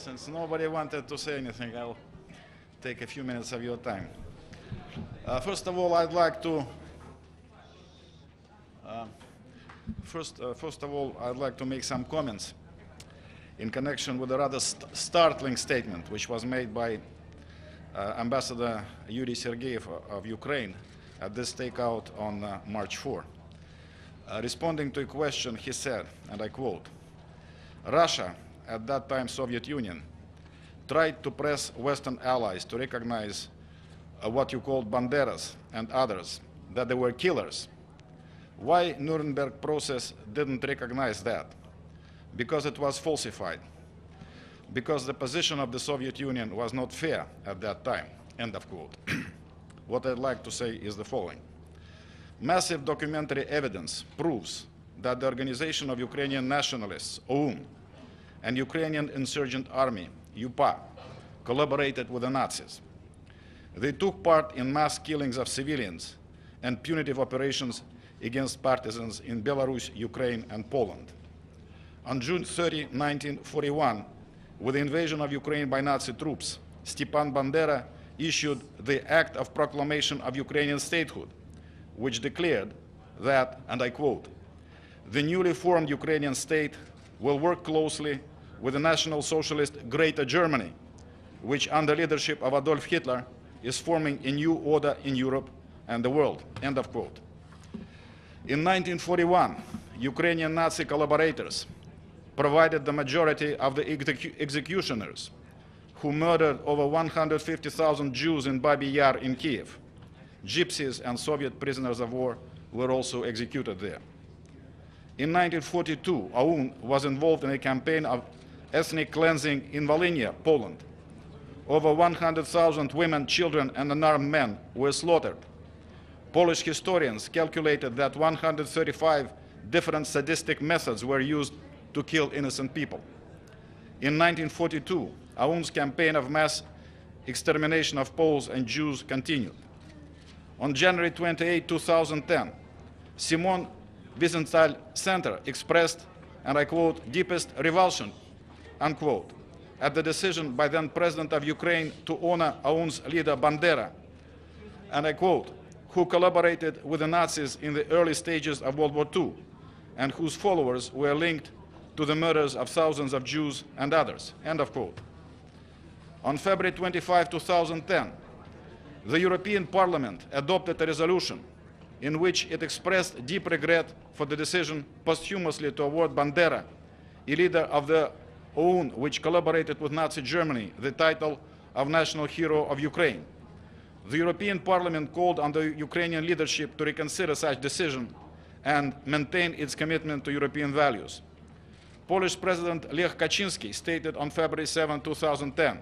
Since nobody wanted to say anything, I'll take a few minutes of your time. First of all, I'd like to make some comments in connection with a rather startling statement which was made by Ambassador Yury Sergeyev of Ukraine at this stakeout on March 4. Responding to a question, he said, and I quote, "Russia, at that time Soviet Union, tried to press Western allies to recognize what you called Banderas and others, that they were killers. Why Nurnberg process didn't recognize that? Because it was falsified. Because the position of the Soviet Union was not fair at that time." End of quote. What I'd like to say is the following. Massive documentary evidence proves that the Organization of Ukrainian Nationalists, OUN, and Ukrainian Insurgent Army, UPA, collaborated with the Nazis. They took part in mass killings of civilians and punitive operations against partisans in Belarus, Ukraine, and Poland. On June 30, 1941, with the invasion of Ukraine by Nazi troops, Stepan Bandera issued the Act of Proclamation of Ukrainian Statehood, which declared that, and I quote, "The newly formed Ukrainian state will work closely with the National Socialist Greater Germany, which under leadership of Adolf Hitler is forming a new order in Europe and the world." End of quote. In 1941, Ukrainian Nazi collaborators provided the majority of the executioners who murdered over 150,000 Jews in Babi Yar in Kiev. Gypsies and Soviet prisoners of war were also executed there. In 1942, OUN was involved in a campaign of ethnic cleansing in Volhynia, Poland. Over 100,000 women, children, and unarmed men were slaughtered. Polish historians calculated that 135 different sadistic methods were used to kill innocent people. In 1942, OUN's campaign of mass extermination of Poles and Jews continued. On January 28, 2010, Simon Wiesenthal Center expressed, and I quote, "deepest revulsion," unquote, at the decision by then President of Ukraine to honor OUN's leader Bandera, and I quote, "who collaborated with the Nazis in the early stages of World War II and whose followers were linked to the murders of thousands of Jews and others," end of quote. On February 25, 2010, the European Parliament adopted a resolution in which it expressed deep regret for the decision posthumously to award Bandera, a leader of the OUN which collaborated with Nazi Germany, the title of National Hero of Ukraine. The European Parliament called on the Ukrainian leadership to reconsider such decision and maintain its commitment to European values. Polish President Lech Kaczynski stated on February 7, 2010,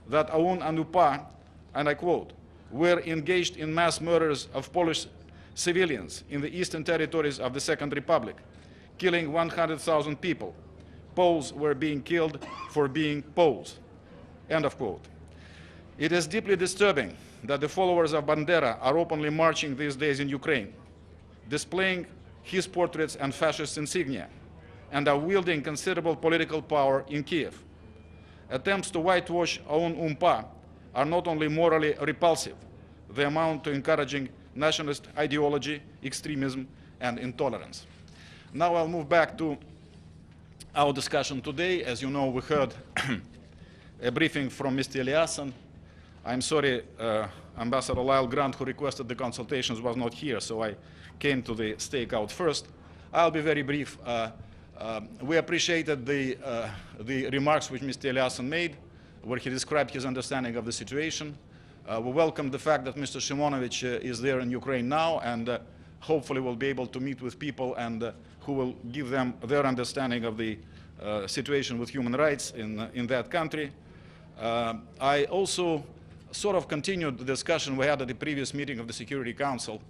that OUN and UPA, and I quote, "were engaged in mass murders of Polish civilians in the eastern territories of the Second Republic, killing 100,000 people. Poles were being killed for being Poles," end of quote. It is deeply disturbing that the followers of Bandera are openly marching these days in Ukraine, displaying his portraits and fascist insignia, and are wielding considerable political power in Kiev. Attempts to whitewash OUN UPA are not only morally repulsive, they amount to encouraging nationalist ideology, extremism, and intolerance. Now I'll move back to our discussion today. As you know, we heard a briefing from Mr. Eliasson. I'm sorry, Ambassador Lyle Grant, who requested the consultations, was not here, so I came to the stakeout first. I'll be very brief. We appreciated the remarks which Mr. Eliasson made, where he described his understanding of the situation. We welcome the fact that Mr. Shimonovich is there in Ukraine now, and hopefully will be able to meet with people and who will give them their understanding of the situation with human rights in that country. I also sort of continued the discussion we had at the previous meeting of the Security Council,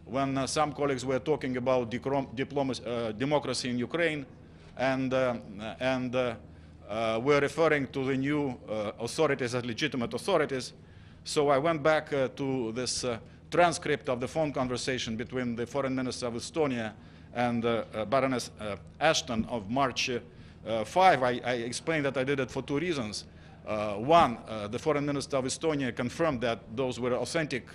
when some colleagues were talking about democracy in Ukraine, and were referring to the new authorities as legitimate authorities. So I went back to this transcript of the phone conversation between the Foreign Minister of Estonia and Baroness Ashton of March I explained that I did it for two reasons. One, the foreign minister of Estonia confirmed that those were authentic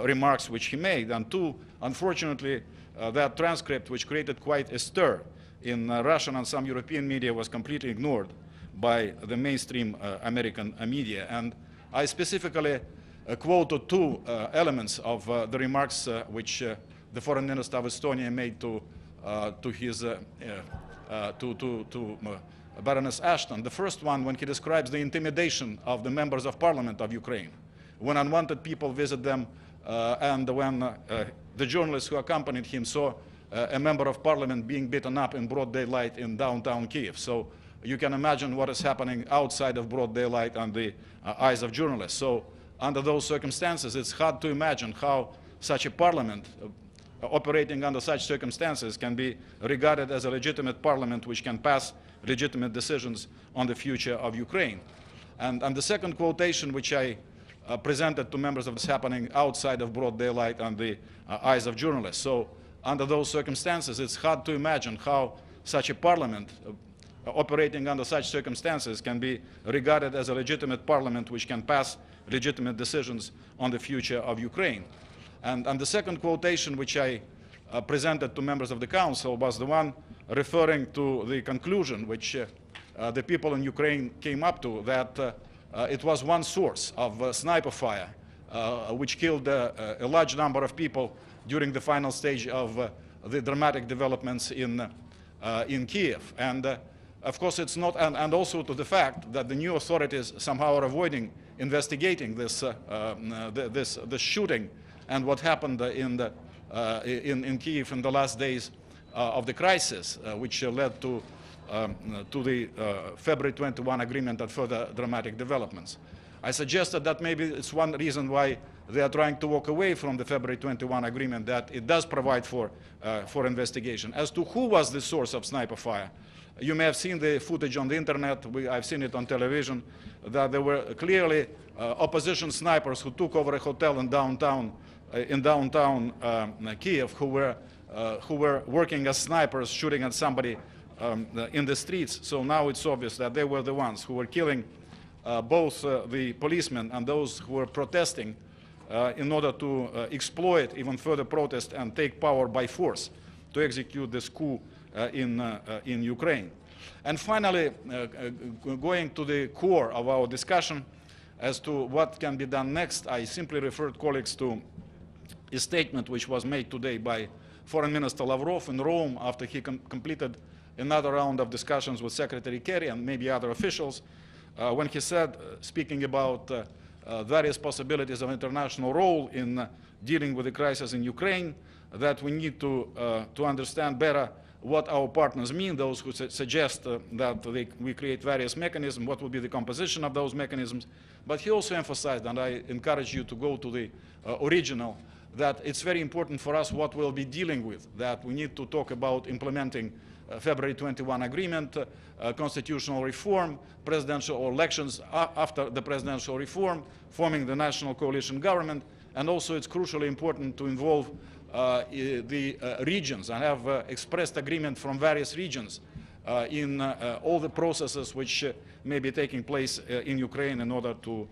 remarks which he made, and two, unfortunately, that transcript, which created quite a stir in Russian and some European media, was completely ignored by the mainstream American media. And I specifically quoted two elements of the remarks which the foreign minister of Estonia made to Baroness Ashton. The first one, when he describes the intimidation of the members of parliament of Ukraine, when unwanted people visit them, and when the journalists who accompanied him saw a member of parliament being beaten up in broad daylight in downtown Kiev. So you can imagine what is happening outside of broad daylight on the eyes of journalists. So under those circumstances, it's hard to imagine how such a parliament operating under such circumstances can be regarded as a legitimate parliament which can pass legitimate decisions on the future of Ukraine. And the second quotation, which I presented to members of this happening outside of broad daylight on the eyes of journalists. So under those circumstances, it's hard to imagine how such a parliament operating under such circumstances can be regarded as a legitimate parliament which can pass legitimate decisions on the future of Ukraine. And the second quotation, which I presented to members of the council, was the one referring to the conclusion which the people in Ukraine came up to, that it was one source of sniper fire which killed a large number of people during the final stage of the dramatic developments in Kiev. And of course, it's not, and also to the fact that the new authorities somehow are avoiding investigating this shooting and what happened in Kiev in the last days of the crisis, which led to the February 21 agreement and further dramatic developments. I suggested that maybe it's one reason why they are trying to walk away from the February 21 agreement, that it does provide for investigation. As to who was the source of sniper fire, you may have seen the footage on the internet, I've seen it on television, that there were clearly opposition snipers who took over a hotel in downtown Kiev, who were working as snipers, shooting at somebody in the streets. So now it's obvious that they were the ones who were killing both the policemen and those who were protesting in order to exploit even further protest and take power by force to execute this coup in Ukraine. And finally, going to the core of our discussion as to what can be done next, I simply referred colleagues to a statement which was made today by Foreign Minister Lavrov in Rome after he completed another round of discussions with Secretary Kerry and maybe other officials, when he said, speaking about various possibilities of international role in dealing with the crisis in Ukraine, that we need to understand better what our partners mean, those who suggest that we create various mechanisms, what will be the composition of those mechanisms. But he also emphasized, and I encourage you to go to the original, that it's very important for us what we'll be dealing with, that we need to talk about implementing February 21 agreement, constitutional reform, presidential elections after the presidential reform, forming the national coalition government, and also it's crucially important to involve the regions and have expressed agreement from various regions in all the processes which may be taking place in Ukraine in order to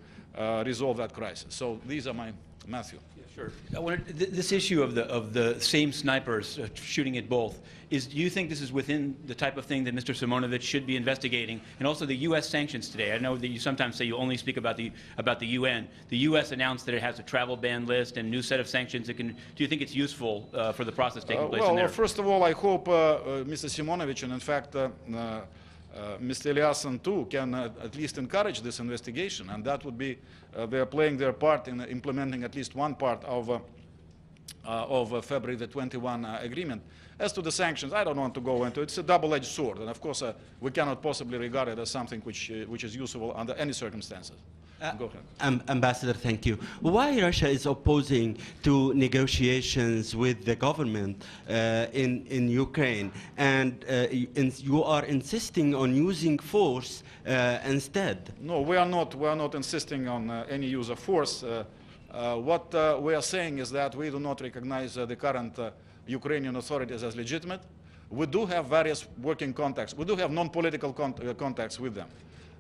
resolve that crisis. So these are my, Matthew. Yeah, sure. I wanted, this issue of the same snipers shooting at both, do you think this is within the type of thing that Mr. Simonovich should be investigating? And also the U.S. sanctions today. I know that you sometimes say you only speak about the UN. The U.S. announced that it has a travel ban list and new set of sanctions. Do you think it's useful for the process taking place in there? Well, first of all, I hope Mr. Simonovich and in fact Mr. Eliasson too can at least encourage this investigation, and that would be they are playing their part in implementing at least one part of February the 21 agreement. As to the sanctions, I don't want to go into it. It's a double-edged sword, and of course we cannot possibly regard it as something which is useful under any circumstances. Go ahead. Ambassador, thank you. Why Russia is opposing to negotiations with the government in Ukraine, and you are insisting on using force instead? No, we are not insisting on any use of force. What we are saying is that we do not recognize the current Ukrainian authorities as legitimate. We do have various working contacts. We do have non-political contacts with them.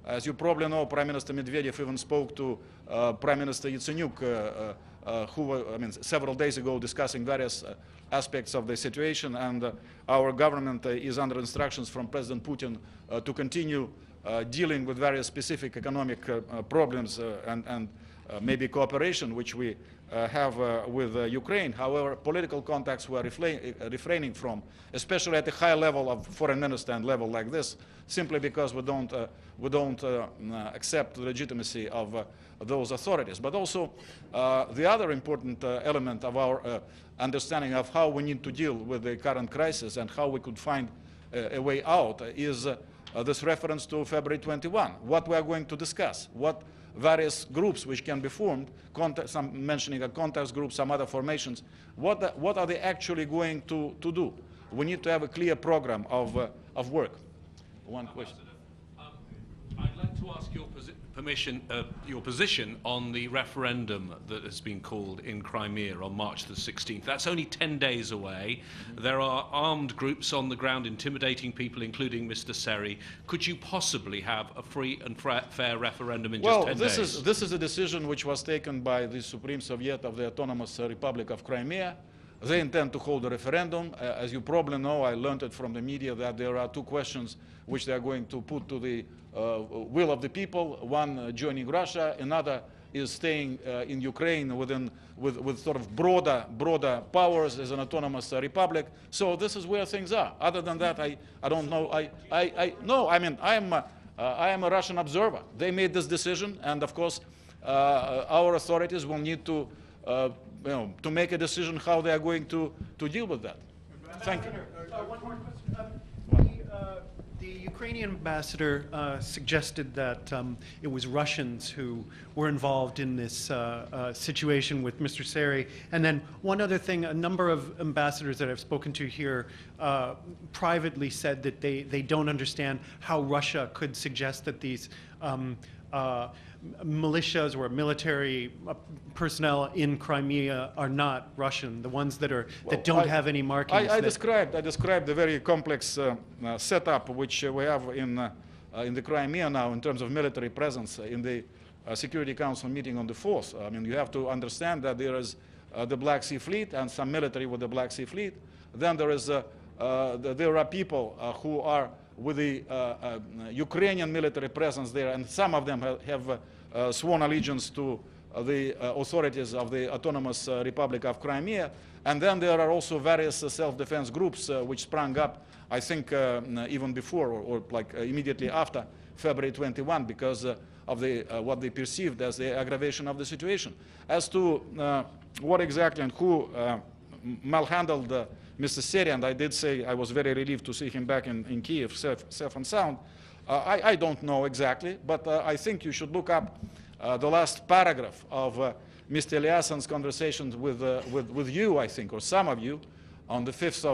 As you probably know, Prime Minister Medvedev even spoke to Prime Minister Yatsenyuk, several days ago, discussing various aspects of the situation, and our government is under instructions from President Putin to continue dealing with various specific economic problems and maybe cooperation, which we have with Ukraine. However, political contacts we are refraining from, especially at a high level of foreign minister and level like this, simply because we don't accept the legitimacy of those authorities. But also, the other important element of our understanding of how we need to deal with the current crisis and how we could find a way out is this reference to February 21. What we are going to discuss, what various groups which can be formed, some mentioning a contact group, some other formations, what are they actually going to do? We need to have a clear program of work. One question. I'd like to ask your position on the referendum that has been called in Crimea on March the 16th. That's only 10 days away. There are armed groups on the ground intimidating people, including Mr. Seri. Could you possibly have a free and fair referendum in just 10 days? Well, this is a decision which was taken by the Supreme Soviet of the Autonomous Republic of Crimea. They intend to hold a referendum. As you probably know, I learned it from the media that there are two questions which they are going to put to the will of the people. One joining Russia, another is staying in Ukraine with sort of broader powers as an autonomous republic. So this is where things are. Other than that, I don't know. I am a Russian observer. They made this decision, and of course, our authorities will need to to make a decision how they are going to deal with that. Thank you. One more question. The Ukrainian ambassador suggested that it was Russians who were involved in this situation with Mr. Seri. And then one other thing, a number of ambassadors that I've spoken to here privately said that they don't understand how Russia could suggest that these militias or military personnel in Crimea are not Russian, the ones that don't have any markings. I described the very complex setup which we have in the Crimea now in terms of military presence in the Security Council meeting on the 4th. I mean, you have to understand that there is the Black Sea Fleet and some military with the Black Sea Fleet. Then there are people who are with the Ukrainian military presence there, and some of them have sworn allegiance to the authorities of the Autonomous Republic of Crimea. And then there are also various self-defense groups which sprang up, I think, even before or like immediately after February 21 because of what they perceived as the aggravation of the situation. As to what exactly and who malhandled Mr. Seri, and I did say I was very relieved to see him back in Kiev, safe and sound. I don't know exactly, but I think you should look up the last paragraph of Mr. Eliasson's conversations with you, I think, or some of you, on the 5th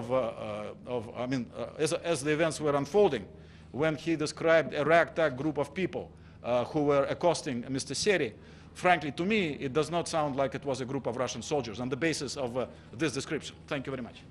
as the events were unfolding, when he described a ragtag group of people who were accosting Mr. Seri. Frankly, to me, it does not sound like it was a group of Russian soldiers on the basis of this description. Thank you very much.